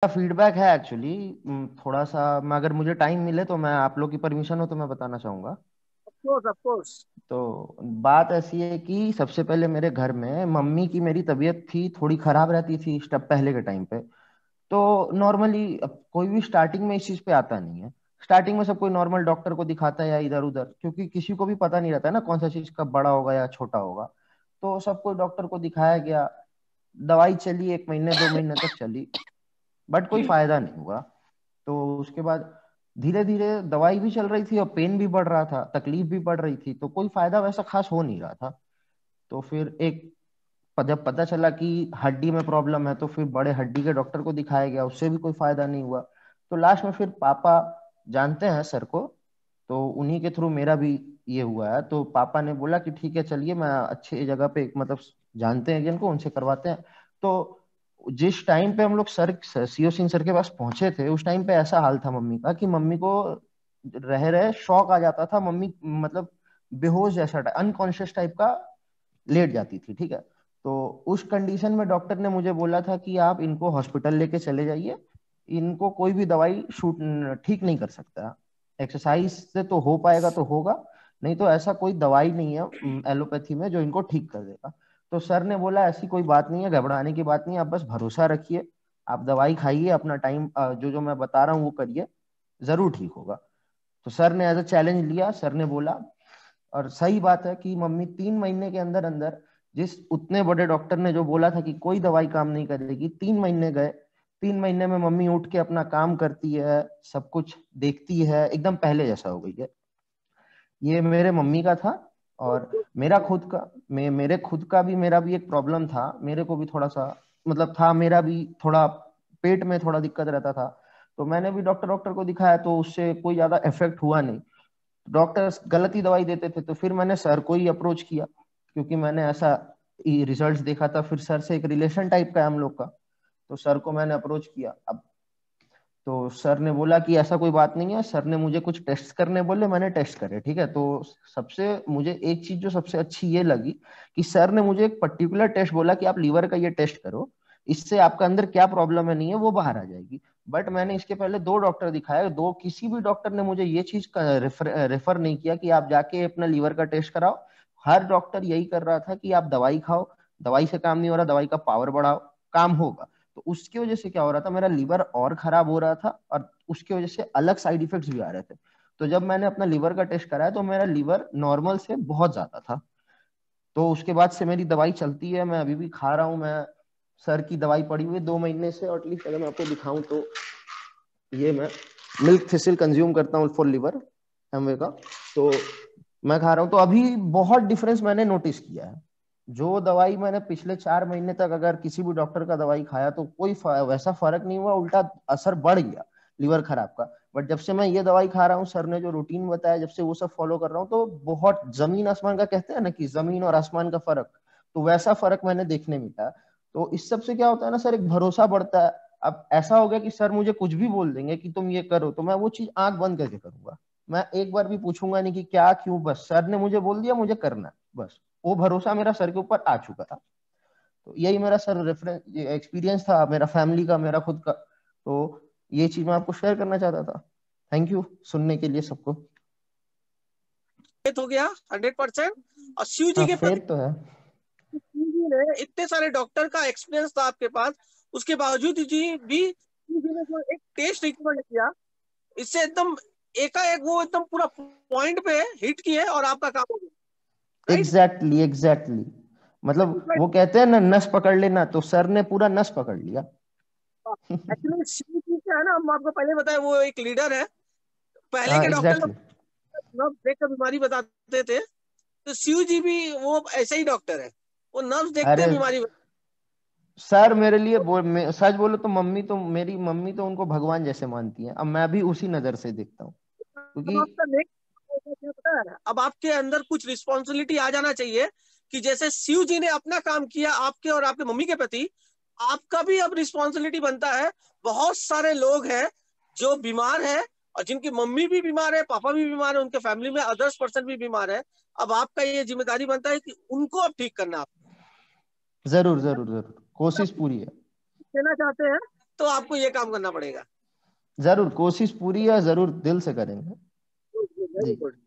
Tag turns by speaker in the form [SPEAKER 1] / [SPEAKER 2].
[SPEAKER 1] Feedback है actually. थोड़ा सा मैं, अगर मुझे टाइम मिले तो मैं, आप लोग की परमिशन हो तो मैं बताना चाहूंगा।
[SPEAKER 2] Of course of course.
[SPEAKER 1] तो बात ऐसी है कि सबसे पहले मेरे घर में मम्मी की, मेरी तबीयत थी थोड़ी खराब रहती थी स्टेप पहले के टाइम पे। तो नॉर्मली अब कोई भी स्टार्टिंग में इस चीज पे आता नहीं है। स्टार्टिंग में सब कोई नॉर्मल डॉक्टर को दिखाता है या इधर उधर, क्योंकि किसी को भी पता नहीं रहता है ना कौन सा चीज कब बड़ा होगा या छोटा होगा। तो सब कोई डॉक्टर को दिखाया गया। दवाई चली, 1 महीने 2 महीने तक चली, बट कोई फायदा नहीं हुआ। तो उसके बाद धीरे धीरे दवाई भी चल रही थी और पेन भी बढ़ रहा था, तकलीफ भी बढ़ रही थी, तो कोई फायदा वैसा खास हो नहीं रहा था। तो फिर जब पता चला कि हड्डी में प्रॉब्लम है, तो फिर बड़े हड्डी के डॉक्टर को दिखाया गया, उससे भी कोई फायदा नहीं हुआ। तो लास्ट में फिर पापा जानते हैं सर को, तो उन्हीं के थ्रू मेरा भी ये हुआ है। तो पापा ने बोला कि ठीक है चलिए, मैं अच्छी जगह पे, मतलब जानते हैं जिनको, उनसे करवाते हैं। तो जिस टाइम पे हम लोग सर, सीओ सिंह सर के पास पहुंचे थे, उस टाइम पे ऐसा हाल था मम्मी का कि मम्मी को रह रहे शौक आ जाता था। मम्मी मतलब बेहोश जैसा, अनकॉन्शियस टाइप का लेट जाती थी, ठीक है। तो उस कंडीशन में डॉक्टर ने मुझे बोला था कि आप इनको हॉस्पिटल लेके चले जाइए, इनको कोई भी दवाई शूट ठीक नहीं कर सकता। एक्सरसाइज से तो हो पाएगा तो होगा, नहीं तो ऐसा कोई दवाई नहीं है एलोपैथी में जो इनको ठीक कर देगा। तो सर ने बोला ऐसी कोई बात नहीं है, घबराने की बात नहीं है, आप बस भरोसा रखिए, आप दवाई खाइए, अपना टाइम जो जो मैं बता रहा हूँ वो करिए, जरूर ठीक होगा। तो सर ने एज अ चैलेंज लिया, सर ने बोला, और सही बात है कि मम्मी 3 महीने के अंदर अंदर, जिस उतने बड़े डॉक्टर ने जो बोला था कि कोई दवाई काम नहीं करेगी, 3 महीने गए। 3 महीने में मम्मी उठ के अपना काम करती है, सब कुछ देखती है, एकदम पहले जैसा हो गई है। ये मेरे मम्मी का था। और मेरा खुद का, मेरे खुद का भी, मेरा भी एक प्रॉब्लम था, मेरे को भी थोड़ा सा मतलब था, मेरा भी थोड़ा पेट में थोड़ा दिक्कत रहता था। तो मैंने भी डॉक्टर डॉक्टर को दिखाया, तो उससे कोई ज्यादा इफेक्ट हुआ नहीं। डॉक्टर्स गलत ही दवाई देते थे, तो फिर मैंने सर को ही अप्रोच किया, क्योंकि मैंने ऐसा रिजल्ट्स देखा था। फिर सर से एक रिलेशन टाइप का है हम लोग का, तो सर को मैंने अप्रोच किया। अब तो सर ने बोला कि ऐसा कोई बात नहीं है। सर ने मुझे कुछ टेस्ट करने बोले, मैंने टेस्ट करे, ठीक है। तो सबसे मुझे एक चीज जो सबसे अच्छी ये लगी कि सर ने मुझे एक पर्टिकुलर टेस्ट बोला कि आप लीवर का ये टेस्ट करो, इससे आपका अंदर क्या प्रॉब्लम है नहीं है वो बाहर आ जाएगी। बट मैंने इसके पहले 2 डॉक्टर दिखाए, दो किसी भी डॉक्टर ने मुझे ये चीज का रेफर नहीं किया कि आप जाके अपना लीवर का टेस्ट कराओ। हर डॉक्टर यही कर रहा था कि आप दवाई खाओ, दवाई से काम नहीं हो रहा, दवाई का पावर बढ़ाओ, काम होगा। तो उसकी वजह से क्या हो रहा था, मेरा लीवर और खराब हो रहा था, और उसकी वजह से अलग साइड इफेक्ट्स भी आ रहे थे। तो जब मैंने अपना लीवर का टेस्ट कराया तो मेरा लीवर नॉर्मल से बहुत ज्यादा था। तो उसके बाद से मेरी दवाई चलती है, मैं अभी भी खा रहा हूँ। मैं सर की दवाई पड़ी हुई है 2 महीने से, और एटलीस्ट अगर मैं आपको दिखाऊं तो ये मैं मिल्क थिसिल कंज्यूम करता हूँ फॉर लिवर, एमवे का। तो मैं खा रहा हूँ, तो अभी बहुत डिफरेंस मैंने नोटिस किया है। जो दवाई मैंने पिछले 4 महीने तक अगर किसी भी डॉक्टर का दवाई खाया तो कोई वैसा फर्क नहीं हुआ, उल्टा असर बढ़ गया लीवर खराब का। बट जब से मैं ये दवाई खा रहा हूँ, सर ने जो रूटीन बताया, जब से वो सब फॉलो कर रहा हूँ, तो बहुत जमीन आसमान का, कहते हैं ना कि जमीन और आसमान का फर्क, तो वैसा फर्क मैंने देखने मिला। तो इस सब से क्या होता है ना सर, एक भरोसा बढ़ता है। अब ऐसा हो गया कि सर मुझे कुछ भी बोल देंगे कि तुम ये करो, तो मैं वो चीज आंख बंद करके करूंगा। मैं एक बार भी पूछूंगा नहीं कि क्या क्यों, बस सर ने मुझे बोल दिया मुझे करना है, बस। वो भरोसा मेरा सर के ऊपर आ चुका था। तो यही मेरा सर रेफरेंस एक्सपीरियंस था, मेरा फैमिली का, मेरा खुद का। तो ये चीज मैं आपको शेयर करना चाहता था। थैंक यू सुनने के लिए सबको।
[SPEAKER 2] हो गया 100%। और शिव जी
[SPEAKER 1] हाँ
[SPEAKER 2] के प्रति,
[SPEAKER 1] फेथ तो है।
[SPEAKER 2] शिव जी ने इतने सारे डॉक्टर का एक्सपीरियंस था आपके पास, उसके बावजूद जी भी शिव जी ने जो एक टेस्ट रिकमेंड किया, इससे एकदम एकाएक वो एकदम पूरा पॉइंट पे हिट किए और आपका काम हो गया। राइट।
[SPEAKER 1] Exactly exactly. मतलब वो कहते हैं ना, नस पकड़ लेना, तो सर ने पूरा नस पकड़ लिया।
[SPEAKER 2] एक्चुअली शिव जी क्या है ना, हम आपको पहले बताए वो एक लीडर है। पहले
[SPEAKER 1] हाँ
[SPEAKER 2] के डॉक्टर
[SPEAKER 1] एग्जैक्टली।
[SPEAKER 2] नर्व देख कर बीमारी बताते थे, तो शिव जी भी वो ऐसे ही डॉक्टर है, वो नर्व देखते
[SPEAKER 1] अरे
[SPEAKER 2] बीमारी
[SPEAKER 1] सर मेरे लिए सच बोलो तो मम्मी, तो मेरी मम्मी तो उनको भगवान जैसे मानती है। अब मैं भी उसी नजर से देखता हूँ,
[SPEAKER 2] अब
[SPEAKER 1] क्योंकि
[SPEAKER 2] आपका नेक्स्ट क्या पता है, अब आपके अंदर कुछ रिस्पॉन्सिबिलिटी आ जाना चाहिए कि जैसे शिव जी ने अपना काम किया आपके और आपके मम्मी के प्रति, आपका भी अब रिस्पॉन्सिबिलिटी बनता है। बहुत सारे लोग हैं जो बीमार है, और जिनकी मम्मी भी बीमार है, पापा भी बीमार है, उनके फैमिली में अदर्स पर्सन भी बीमार है। अब आपका ये जिम्मेदारी बनता है कि उनको अब ठीक करना। आप
[SPEAKER 1] जरूर जरूर जरूर, कोशिश पूरी है।
[SPEAKER 2] कहना चाहते हैं तो आपको ये काम करना पड़ेगा।
[SPEAKER 1] जरूर, कोशिश पूरी है, जरूर दिल से करेंगे।
[SPEAKER 2] वेरी
[SPEAKER 1] जी।
[SPEAKER 2] गुड।